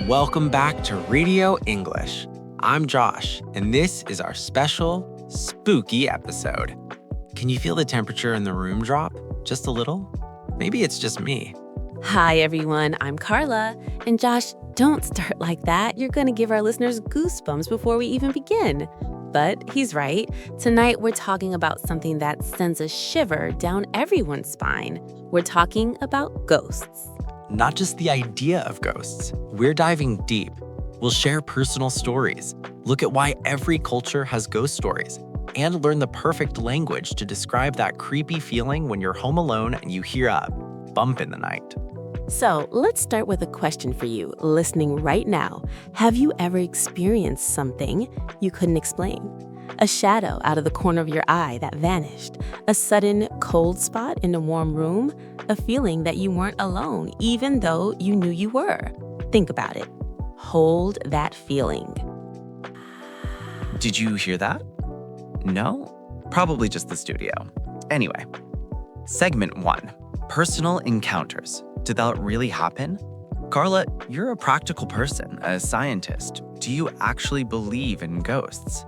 Welcome back to Radio English. I'm Josh, and this is our special, spooky episode. Can you feel the temperature in the room drop? Just a little? Maybe it's just me. Hi, everyone. I'm Carla. And Josh, don't start like that. You're going to give our listeners goosebumps before we even begin. But he's right. Tonight, we're talking about something that sends a shiver down everyone's spine. We're talking about ghosts. Not just the idea of ghosts. We're diving deep. We'll share personal stories, look at why every culture has ghost stories, and learn the perfect language to describe that creepy feeling when you're home alone and you hear a bump in the night. So let's start with a question for you, listening right now. Have you ever experienced something you couldn't explain? A shadow out of the corner of your eye that vanished, a sudden cold spot in a warm room, a feeling that you weren't alone even though you knew you were. Think about it. Hold that feeling. Did you hear that? No? Probably just the studio. Anyway, segment 1, personal encounters. Did that really happen? Carla, you're a practical person, a scientist. Do you actually believe in ghosts?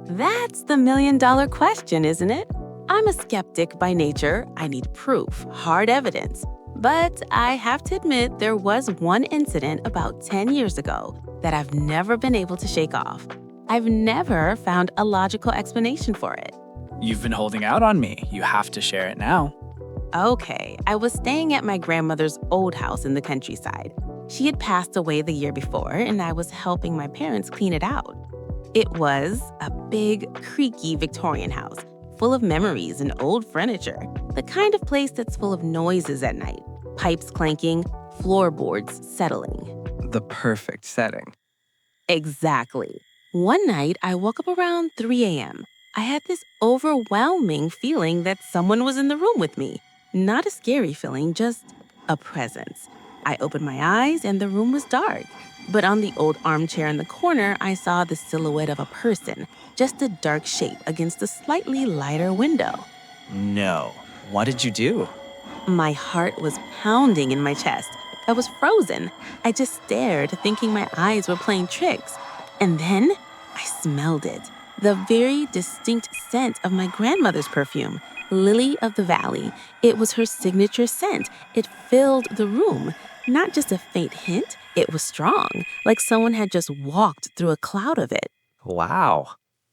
That's the million-dollar question, isn't it? I'm a skeptic by nature. I need proof, hard evidence. But I have to admit there was one incident about 10 years ago that I've never been able to shake off. I've never found a logical explanation for it. You've been holding out on me. You have to share it now. Okay, I was staying at my grandmother's old house in the countryside. She had passed away the year before, and I was helping my parents clean it out. It was a big, creaky Victorian house, full of memories and old furniture, the kind of place that's full of noises at night, pipes clanking, floorboards settling. The perfect setting. Exactly. One night, I woke up around 3 a.m. I had this overwhelming feeling that someone was in the room with me. Not a scary feeling, just a presence. I opened my eyes and the room was dark. But on the old armchair in the corner, I saw the silhouette of a person, just a dark shape against a slightly lighter window. No. What did you do? My heart was pounding in my chest. I was frozen. I just stared, thinking my eyes were playing tricks. And then I smelled it. The very distinct scent of my grandmother's perfume, Lily of the Valley. It was her signature scent. It filled the room. Not just a faint hint, it was strong, like someone had just walked through a cloud of it. Wow.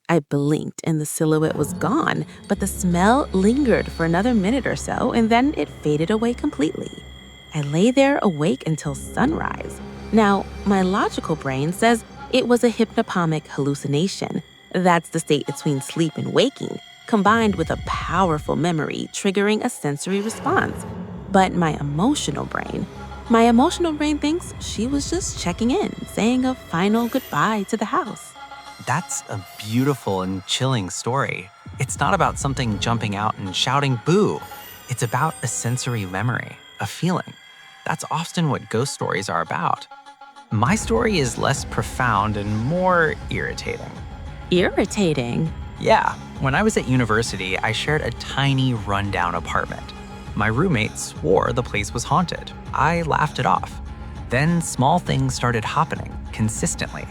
I blinked and the silhouette was gone, but the smell lingered for another minute or so, and then it faded away completely. I lay there awake until sunrise. Now, my logical brain says it was a hypnopompic hallucination. That's the state between sleep and waking, combined with a powerful memory triggering a sensory response. But my emotional brain thinks she was just checking in, saying a final goodbye to the house. That's a beautiful and chilling story. It's not about something jumping out and shouting boo. It's about a sensory memory, a feeling. That's often what ghost stories are about. My story is less profound and more irritating. Irritating? Yeah, when I was at university, I shared a tiny rundown apartment. My roommate swore the place was haunted. I laughed it off. Then small things started happening consistently.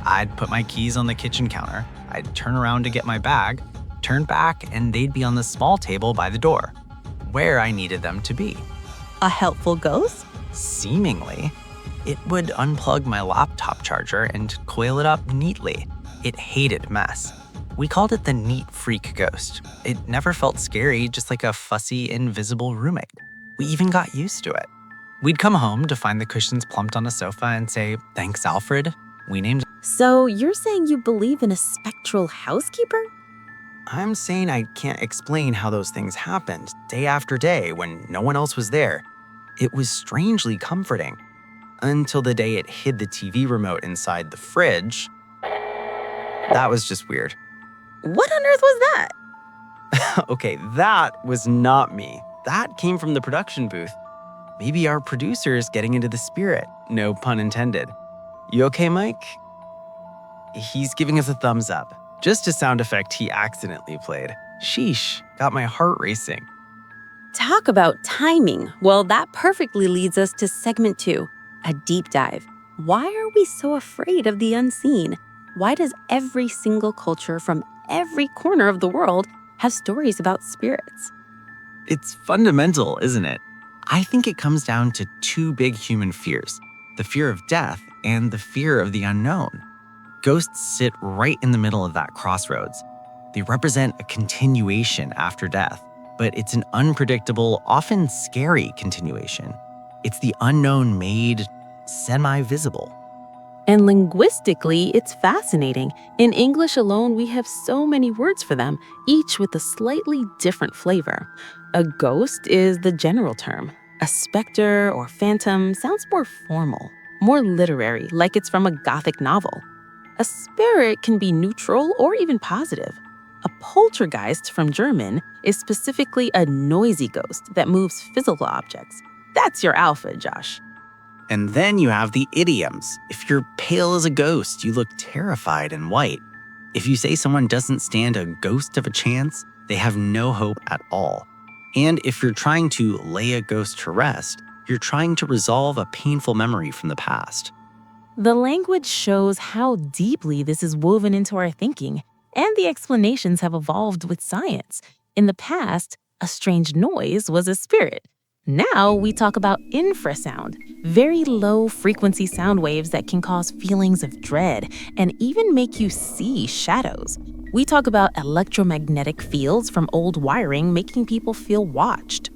I'd put my keys on the kitchen counter, I'd turn around to get my bag, turn back, and they'd be on the small table by the door, where I needed them to be. A helpful ghost? Seemingly. It would unplug my laptop charger and coil it up neatly. It hated mess. We called it the neat freak ghost. It never felt scary, just like a fussy, invisible roommate. We even got used to it. We'd come home to find the cushions plumped on a sofa and say, "Thanks, Alfred." We named. So you're saying you believe in a spectral housekeeper? I'm saying I can't explain how those things happened day after day when no one else was there. It was strangely comforting. Until the day it hid the TV remote inside the fridge. That was just weird. What on earth was that? Okay, that was not me. That came from the production booth. Maybe our producer is getting into the spirit. No pun intended. You okay, Mike? He's giving us a thumbs up. Just a sound effect he accidentally played. Sheesh, got my heart racing. Talk about timing. Well, that perfectly leads us to segment 2, a deep dive. Why are we so afraid of the unseen? Why does every single culture from every corner of the world have stories about spirits? It's fundamental, isn't it? I think it comes down to two big human fears: the fear of death and the fear of the unknown. Ghosts sit right in the middle of that crossroads. They represent a continuation after death, but it's an unpredictable, often scary continuation. It's the unknown made semi-visible. And linguistically, it's fascinating. In English alone, we have so many words for them, each with a slightly different flavor. A ghost is the general term. A specter or phantom sounds more formal, more literary, like it's from a Gothic novel. A spirit can be neutral or even positive. A poltergeist from German is specifically a noisy ghost that moves physical objects. That's your alpha, Josh. And then you have the idioms. If you're pale as a ghost, you look terrified and white. If you say someone doesn't stand a ghost of a chance, they have no hope at all. And if you're trying to lay a ghost to rest, you're trying to resolve a painful memory from the past. The language shows how deeply this is woven into our thinking, and the explanations have evolved with science. In the past, a strange noise was a spirit. Now we talk about infrasound, very low frequency sound waves that can cause feelings of dread and even make you see shadows. We talk about electromagnetic fields from old wiring making people feel watched.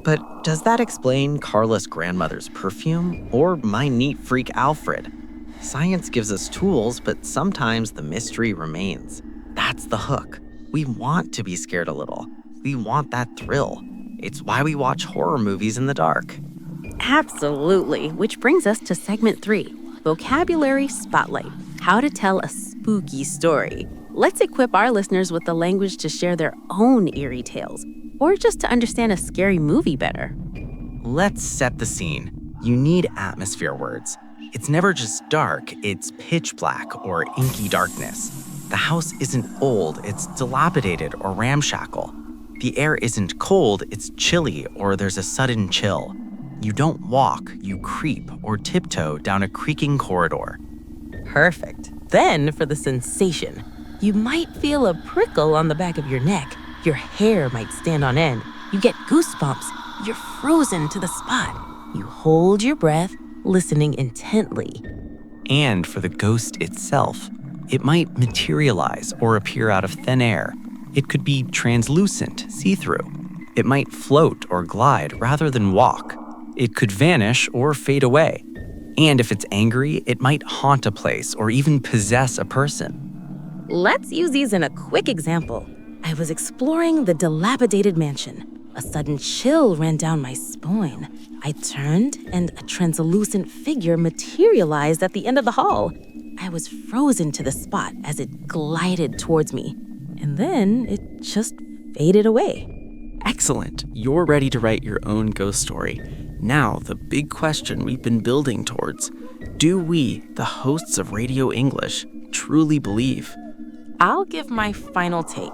But does that explain Carla's grandmother's perfume or my neat freak Alfred? Science gives us tools, but sometimes the mystery remains. That's the hook. We want to be scared a little. We want that thrill. It's why we watch horror movies in the dark. Absolutely, which brings us to segment 3, Vocabulary Spotlight, how to tell a spooky story. Let's equip our listeners with the language to share their own eerie tales, or just to understand a scary movie better. Let's set the scene. You need atmosphere words. It's never just dark, it's pitch black or inky darkness. The house isn't old, it's dilapidated or ramshackle. The air isn't cold, it's chilly or there's a sudden chill. You don't walk, you creep or tiptoe down a creaking corridor. Perfect. Then for the sensation. You might feel a prickle on the back of your neck. Your hair might stand on end. You get goosebumps. You're frozen to the spot. You hold your breath, listening intently. And for the ghost itself, it might materialize or appear out of thin air. It could be translucent, see-through. It might float or glide rather than walk. It could vanish or fade away. And if it's angry, it might haunt a place or even possess a person. Let's use these in a quick example. I was exploring the dilapidated mansion. A sudden chill ran down my spine. I turned, and a translucent figure materialized at the end of the hall. I was frozen to the spot as it glided towards me, and then it just faded away. Excellent. You're ready to write your own ghost story. Now, the big question we've been building towards. Do we, the hosts of Radio English, truly believe? I'll give my final take.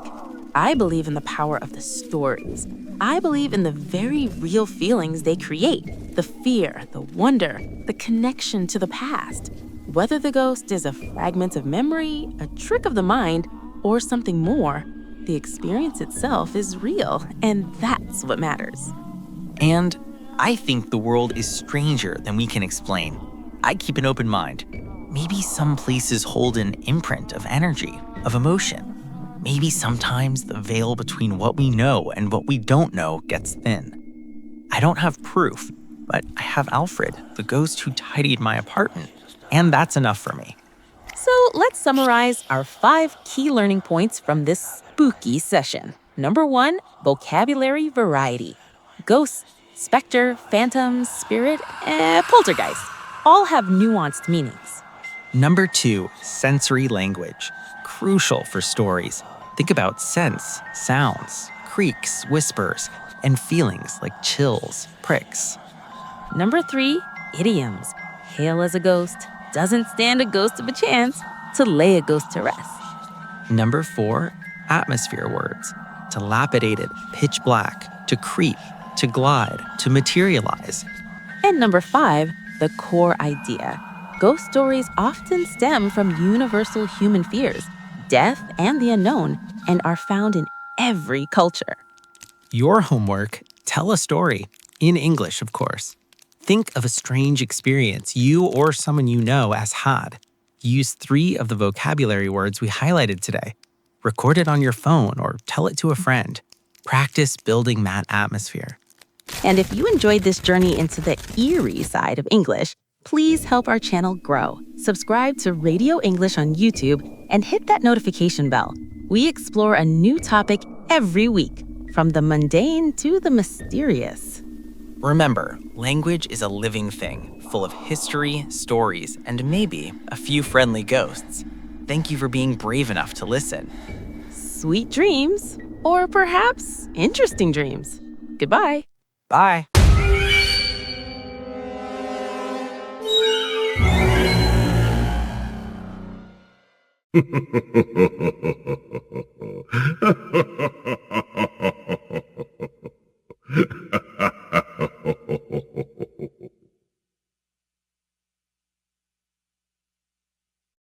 I believe in the power of the stories. I believe in the very real feelings they create, the fear, the wonder, the connection to the past. Whether the ghost is a fragment of memory, a trick of the mind, or something more, the experience itself is real, and that's what matters. And I think the world is stranger than we can explain. I keep an open mind. Maybe some places hold an imprint of energy, of emotion. Maybe sometimes the veil between what we know and what we don't know gets thin. I don't have proof, but I have Alfred, the ghost who tidied my apartment, and that's enough for me. So let's summarize our 5 key learning points from this spooky session. Number 1, vocabulary variety. Ghosts, specter, phantom, spirit, poltergeist all have nuanced meanings. Number 2, sensory language. Crucial for stories. Think about scents, sounds, creaks, whispers, and feelings like chills, pricks. Number 3, idioms. Hail as a ghost, doesn't stand a ghost of a chance, to lay a ghost to rest. Number 4, atmosphere words. Dilapidated, pitch black, to creep, to glide, to materialize. And number 5, the core idea. Ghost stories often stem from universal human fears, death and the unknown, and are found in every culture. Your homework: tell a story, in English, of course. Think of a strange experience you or someone you know has had. Use 3 of the vocabulary words we highlighted today. Record it on your phone or tell it to a friend. Practice building that atmosphere. And if you enjoyed this journey into the eerie side of English, please help our channel grow. Subscribe to Radio English on YouTube and hit that notification bell. We explore a new topic every week, from the mundane to the mysterious. Remember, language is a living thing, full of history, stories, and maybe a few friendly ghosts. Thank you for being brave enough to listen. Sweet dreams, or perhaps interesting dreams. Goodbye. Bye.